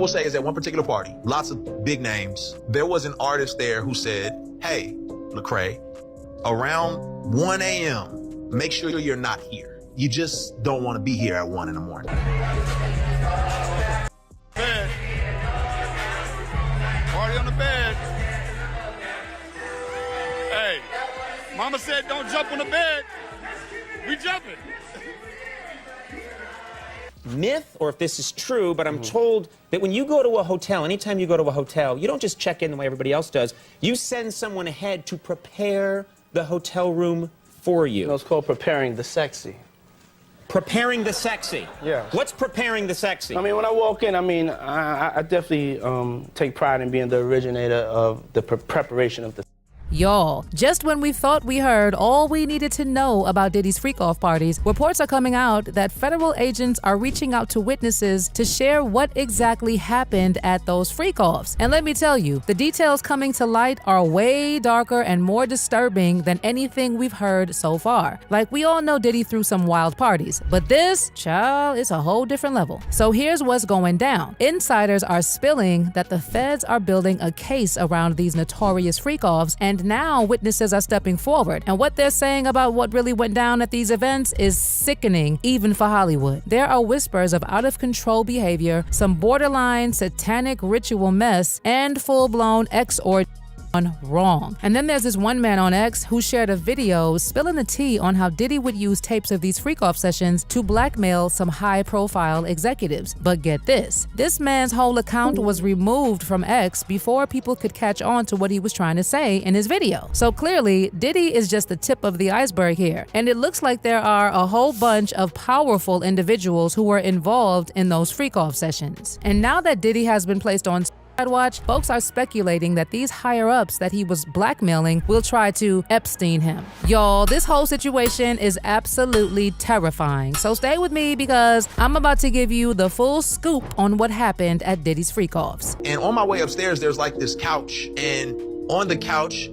We'll say is at one particular party, lots of big names. There was an artist there who said, hey, Lecrae, around 1 a.m., make sure you're not here. You just don't want to be here at 1 in the morning. Bed. Party on the bed. Hey, mama said don't jump on the bed. We jumping. Myth, or if this is true, but I'm told that when you go to a hotel, anytime you go to a hotel, you don't just check in the way everybody else does. You send someone ahead to prepare the hotel room for you. No, it's called preparing the sexy. Preparing the sexy? Yeah. What's preparing the sexy? I mean, when I walk in, I definitely take pride in being the originator of the preparation of the Y'all, just when we thought we heard all we needed to know about Diddy's freak-off parties, reports are coming out that federal agents are reaching out to witnesses to share what exactly happened at those freak-offs. And let me tell you, the details coming to light are way darker and more disturbing than anything we've heard so far. Like, we all know Diddy threw some wild parties, but this, child, is a whole different level. So here's what's going down. Insiders are spilling that the feds are building a case around these notorious freak-offs, and now witnesses are stepping forward, and what they're saying about what really went down at these events is sickening, even for Hollywood. There are whispers of out-of-control behavior, some borderline satanic ritual mess, and full-blown X-orgy wrong. And then there's this one man on X who shared a video spilling the tea on how Diddy would use tapes of these freak-off sessions to blackmail some high-profile executives. But get this man's whole account was removed from X before people could catch on to what he was trying to say in his video. So clearly, Diddy is just the tip of the iceberg here, and it looks like there are a whole bunch of powerful individuals who were involved in those freak-off sessions. And now that Diddy has been placed on watch, folks are speculating that these higher-ups that he was blackmailing will try to Epstein him. Y'all, this whole situation is absolutely terrifying. So stay with me because I'm about to give you the full scoop on what happened at Diddy's freak-offs. And on my way upstairs, there's like this couch. And on the couch,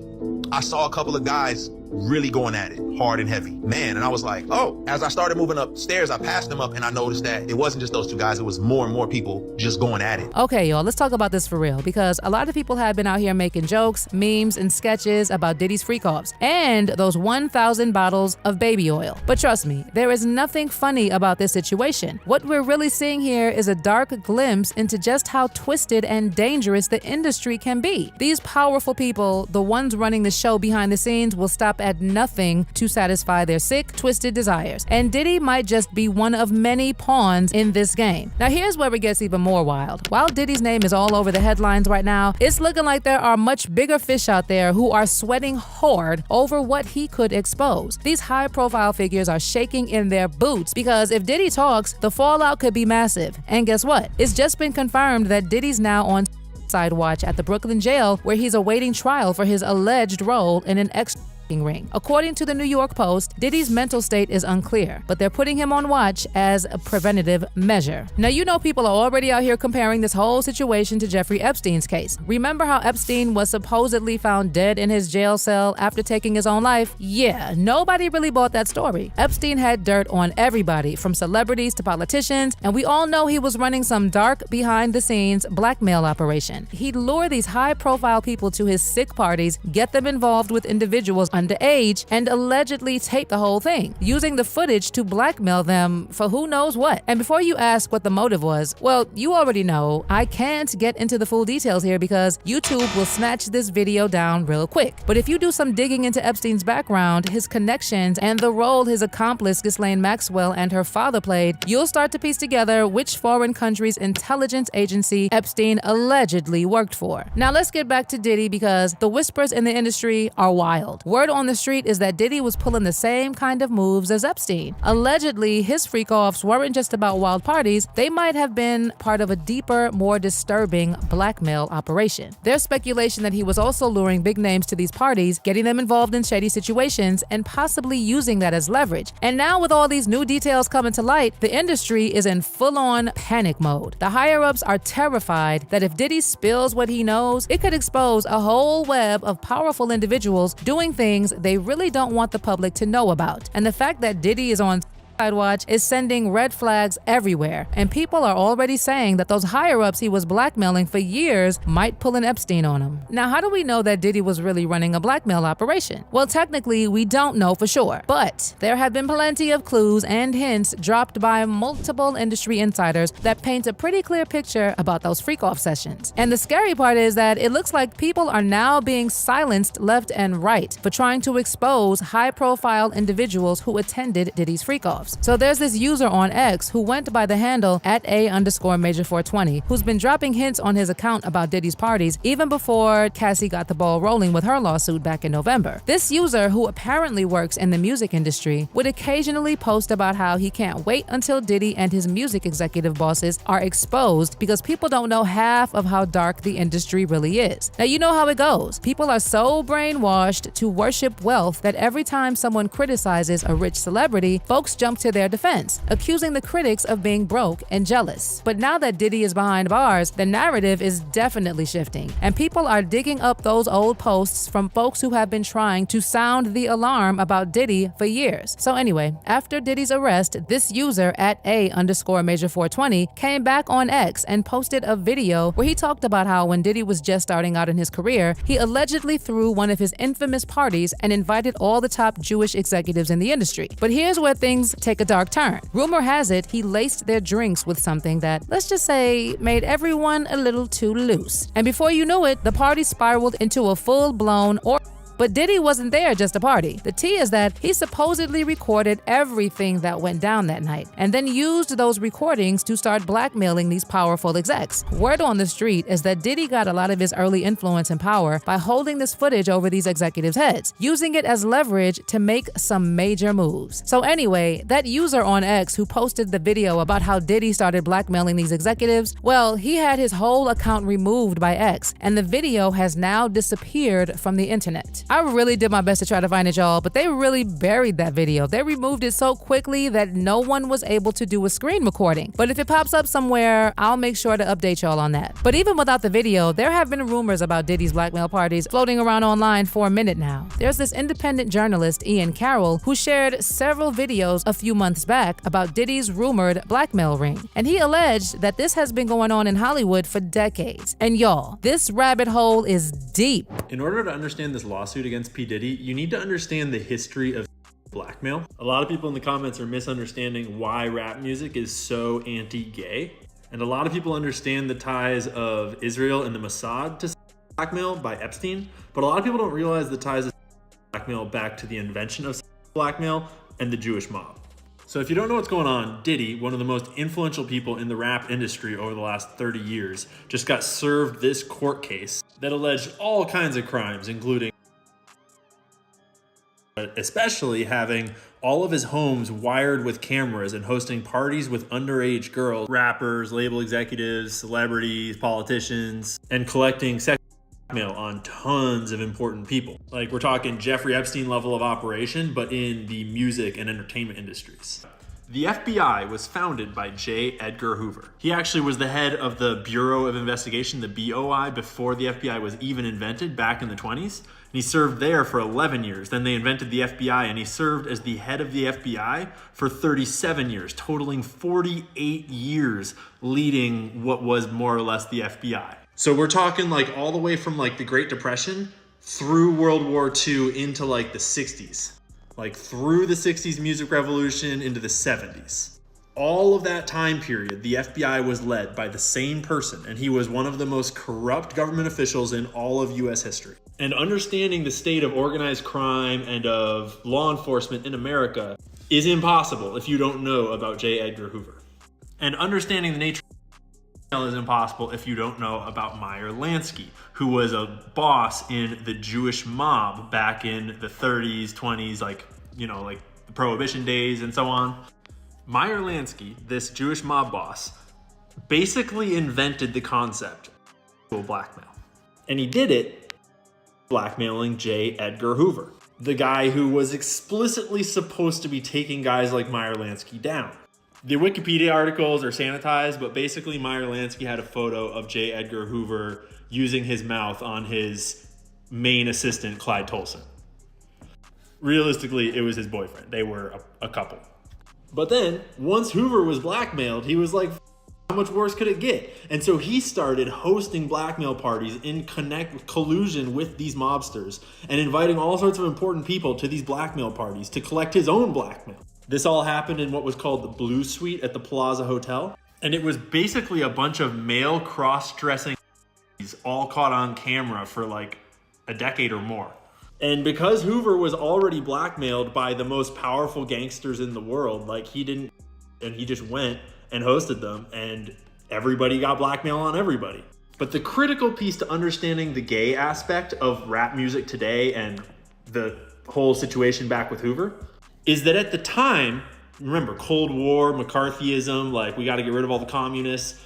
I saw a couple of guys really going at it hard and heavy, man. And I was like, oh, as I started moving upstairs, I passed them up and I noticed that it wasn't just those two guys, it was more and more people just going at it. Okay, y'all, let's talk about this for real, because a lot of people have been out here making jokes, memes, and sketches about Diddy's freak-offs and those 1,000 bottles of baby oil. But trust me, there is nothing funny about this situation. What we're really seeing here is a dark glimpse into just how twisted and dangerous the industry can be. These powerful people, the ones running the show behind the scenes, will stop at nothing to satisfy their sick, twisted desires. And Diddy might just be one of many pawns in this game. Now here's where it gets even more wild. While Diddy's name is all over the headlines right now, it's looking like there are much bigger fish out there who are sweating hard over what he could expose. These high-profile figures are shaking in their boots because if Diddy talks, the fallout could be massive. And guess what? It's just been confirmed that Diddy's now on side watch at the Brooklyn jail, where he's awaiting trial for his alleged role in an ring. According to the New York Post, Diddy's mental state is unclear, but they're putting him on watch as a preventative measure. Now, you know people are already out here comparing this whole situation to Jeffrey Epstein's case. Remember how Epstein was supposedly found dead in his jail cell after taking his own life? Yeah, nobody really bought that story. Epstein had dirt on everybody, from celebrities to politicians, and we all know he was running some dark, behind-the-scenes blackmail operation. He'd lure these high-profile people to his sick parties, get them involved with individuals underage, and allegedly tape the whole thing, using the footage to blackmail them for who knows what. And before you ask what the motive was, well, you already know. I can't get into the full details here because YouTube will snatch this video down real quick. But if you do some digging into Epstein's background, his connections, and the role his accomplice Ghislaine Maxwell and her father played, you'll start to piece together which foreign country's intelligence agency Epstein allegedly worked for. Now let's get back to Diddy because the whispers in the industry are wild. Word on the street is that Diddy was pulling the same kind of moves as Epstein. Allegedly, his freak-offs weren't just about wild parties, they might have been part of a deeper, more disturbing blackmail operation. There's speculation that he was also luring big names to these parties, getting them involved in shady situations, and possibly using that as leverage. And now with all these new details coming to light, the industry is in full-on panic mode. The higher-ups are terrified that if Diddy spills what he knows, it could expose a whole web of powerful individuals doing things they really don't want the public to know about. And the fact that Diddy is on Watch is sending red flags everywhere, and people are already saying that those higher-ups he was blackmailing for years might pull an Epstein on him. Now, how do we know that Diddy was really running a blackmail operation? Well, technically, we don't know for sure, but there have been plenty of clues and hints dropped by multiple industry insiders that paint a pretty clear picture about those freak-off sessions. And the scary part is that it looks like people are now being silenced left and right for trying to expose high-profile individuals who attended Diddy's freak-offs. So there's this user on X who went by the handle @A_Major420, who's been dropping hints on his account about Diddy's parties even before Cassie got the ball rolling with her lawsuit back in November. This user, who apparently works in the music industry, would occasionally post about how he can't wait until Diddy and his music executive bosses are exposed because people don't know half of how dark the industry really is. Now, you know how it goes. People are so brainwashed to worship wealth that every time someone criticizes a rich celebrity, folks jump to their defense, accusing the critics of being broke and jealous. But now that Diddy is behind bars, the narrative is definitely shifting, and people are digging up those old posts from folks who have been trying to sound the alarm about Diddy for years. So anyway, after Diddy's arrest, this user @A_Major420 came back on X and posted a video where he talked about how when Diddy was just starting out in his career, he allegedly threw one of his infamous parties and invited all the top Jewish executives in the industry. But here's where things take a dark turn. Rumor has it he laced their drinks with something that, let's just say, made everyone a little too loose. And before you knew it, the party spiraled into a full-blown But Diddy wasn't there just to party. The tea is that he supposedly recorded everything that went down that night and then used those recordings to start blackmailing these powerful execs. Word on the street is that Diddy got a lot of his early influence and power by holding this footage over these executives' heads, using it as leverage to make some major moves. So anyway, that user on X who posted the video about how Diddy started blackmailing these executives, well, he had his whole account removed by X, and the video has now disappeared from the internet. I really did my best to try to find it, y'all, but they really buried that video. They removed it so quickly that no one was able to do a screen recording. But if it pops up somewhere, I'll make sure to update y'all on that. But even without the video, there have been rumors about Diddy's blackmail parties floating around online for a minute now. There's this independent journalist, Ian Carroll, who shared several videos a few months back about Diddy's rumored blackmail ring. And he alleged that this has been going on in Hollywood for decades. And y'all, this rabbit hole is deep. In order to understand this lawsuit against P. Diddy, you need to understand the history of blackmail. A lot of people in the comments are misunderstanding why rap music is so anti-gay. And a lot of people understand the ties of Israel and the Mossad to blackmail by Epstein, but a lot of people don't realize the ties of blackmail back to the invention of blackmail and the Jewish mob. So if you don't know what's going on, Diddy, one of the most influential people in the rap industry over the last 30 years, just got served this court case that alleged all kinds of crimes, including especially having all of his homes wired with cameras and hosting parties with underage girls, rappers, label executives, celebrities, politicians, and collecting sex blackmail on tons of important people. Like, we're talking Jeffrey Epstein level of operation, but in the music and entertainment industries. The FBI was founded by J. Edgar Hoover. He actually was the head of the Bureau of Investigation, the BOI, before the FBI was even invented back in the 20s. And he served there for 11 years. Then they invented the FBI, and he served as the head of the FBI for 37 years, totaling 48 years leading what was more or less the FBI. So we're talking like all the way from like the Great Depression through World War II into like the 60s. Like through the 60s music revolution into the 70s. All of that time period, the FBI was led by the same person, and he was one of the most corrupt government officials in all of US history. And understanding the state of organized crime and of law enforcement in America is impossible if you don't know about J. Edgar Hoover. And understanding the nature is impossible if you don't know about Meyer Lansky, who was a boss in the Jewish mob back in the 30s, 20s, like the Prohibition days and so on. Meyer Lansky, this Jewish mob boss, basically invented the concept of blackmail. And he did it blackmailing J. Edgar Hoover, the guy who was explicitly supposed to be taking guys like Meyer Lansky down. The Wikipedia articles are sanitized, but basically Meyer Lansky had a photo of J. Edgar Hoover using his mouth on his main assistant, Clyde Tolson. Realistically, it was his boyfriend. They were a couple. But then, once Hoover was blackmailed, he was like, how much worse could it get? And so he started hosting blackmail parties in collusion with these mobsters and inviting all sorts of important people to these blackmail parties to collect his own blackmail. This all happened in what was called the Blue Suite at the Plaza Hotel. And it was basically a bunch of male cross-dressing all caught on camera for like a decade or more. And because Hoover was already blackmailed by the most powerful gangsters in the world, like he just went and hosted them, and everybody got blackmail on everybody. But the critical piece to understanding the gay aspect of rap music today and the whole situation back with Hoover is that at the time, remember, Cold War, McCarthyism, like we got to get rid of all the communists.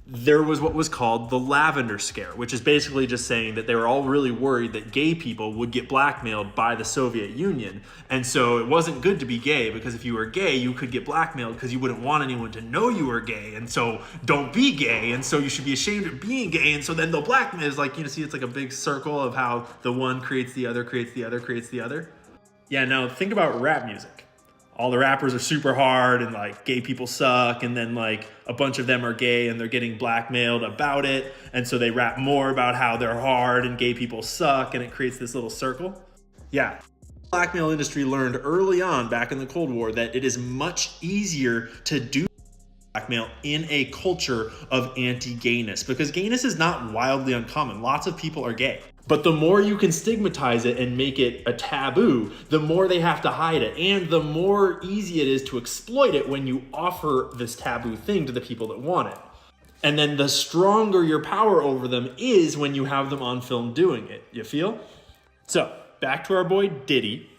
There was what was called the Lavender Scare, which is basically just saying that they were all really worried that gay people would get blackmailed by the Soviet Union. And so it wasn't good to be gay, because if you were gay, you could get blackmailed because you wouldn't want anyone to know you were gay. And so don't be gay. And so you should be ashamed of being gay. And so then they'll blackmail. It's like, see, it's like a big circle of how the one creates the other, creates the other, creates the other. Yeah, now think about rap music. All the rappers are super hard and like gay people suck, and then like a bunch of them are gay and they're getting blackmailed about it, and so they rap more about how they're hard and gay people suck, and it creates this little circle. Yeah. The blackmail industry learned early on back in the Cold War that it is much easier to do blackmail in a culture of anti-gayness, because gayness is not wildly uncommon. Lots of people are gay. But the more you can stigmatize it and make it a taboo, the more they have to hide it. And the more easy it is to exploit it when you offer this taboo thing to the people that want it. And then the stronger your power over them is when you have them on film doing it. You feel? So, back to our boy Diddy,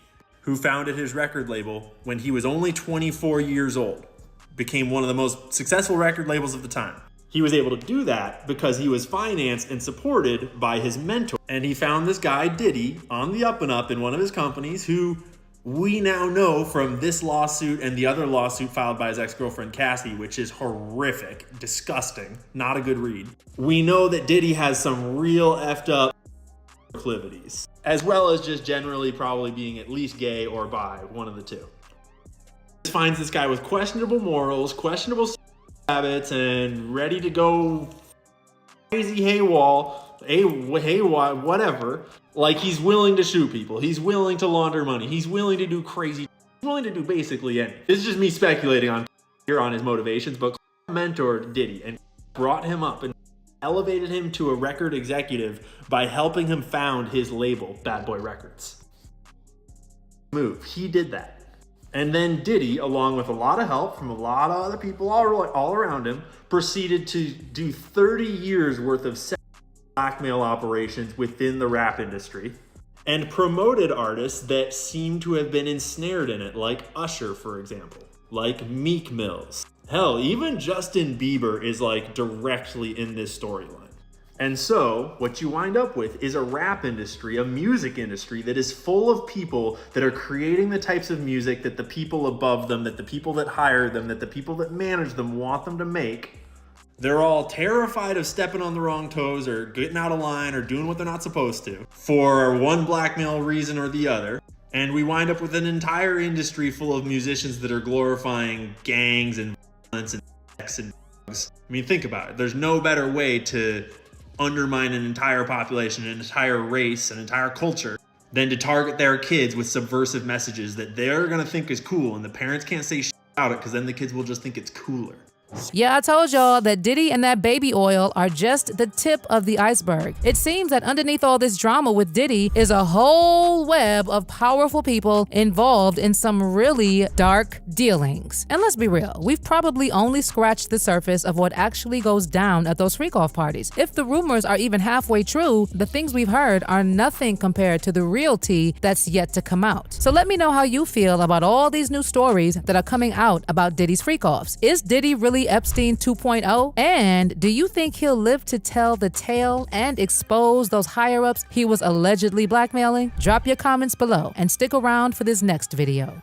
who founded his record label when he was only 24 years old. Became one of the most successful record labels of the time. He was able to do that because he was financed and supported by his mentor. And he found this guy, Diddy, on the up and up in one of his companies, who we now know from this lawsuit and the other lawsuit filed by his ex-girlfriend Cassie, which is horrific, disgusting, not a good read. We know that Diddy has some real effed up proclivities, as well as just generally probably being at least gay or bi, one of the two. Finds this guy with questionable morals, questionable habits, and ready to go crazy whatever. Like, he's willing to shoot people, he's willing to launder money, he's willing to do crazy, he's willing to do basically anything. This is just me speculating on his motivations, but mentored Diddy and brought him up and elevated him to a record executive by helping him found his label, Bad Boy Records. He did that. And then Diddy, along with a lot of help from a lot of other people all around him, proceeded to do 30 years worth of blackmail operations within the rap industry and promoted artists that seem to have been ensnared in it, like Usher, for example, like Meek Mills. Hell, even Justin Bieber is like directly in this storyline. And so what you wind up with is a rap industry, a music industry that is full of people that are creating the types of music that the people above them, that the people that hire them, that the people that manage them want them to make. They're all terrified of stepping on the wrong toes or getting out of line or doing what they're not supposed to for one blackmail reason or the other. And we wind up with an entire industry full of musicians that are glorifying gangs and violence and sex and drugs. I mean, think about it. There's no better way to undermine an entire population, an entire race, an entire culture, than to target their kids with subversive messages that they're gonna think is cool, and the parents can't say shit about it because then the kids will just think it's cooler. Yeah, I told y'all that Diddy and that baby oil are just the tip of the iceberg. It seems that underneath all this drama with Diddy is a whole web of powerful people involved in some really dark dealings. And let's be real, we've probably only scratched the surface of what actually goes down at those freak-off parties. If the rumors are even halfway true, the things we've heard are nothing compared to the real tea that's yet to come out. So let me know how you feel about all these new stories that are coming out about Diddy's freak-offs. Is Diddy really Epstein 2.0? And do you think he'll live to tell the tale and expose those higher-ups he was allegedly blackmailing? Drop your comments below and stick around for this next video.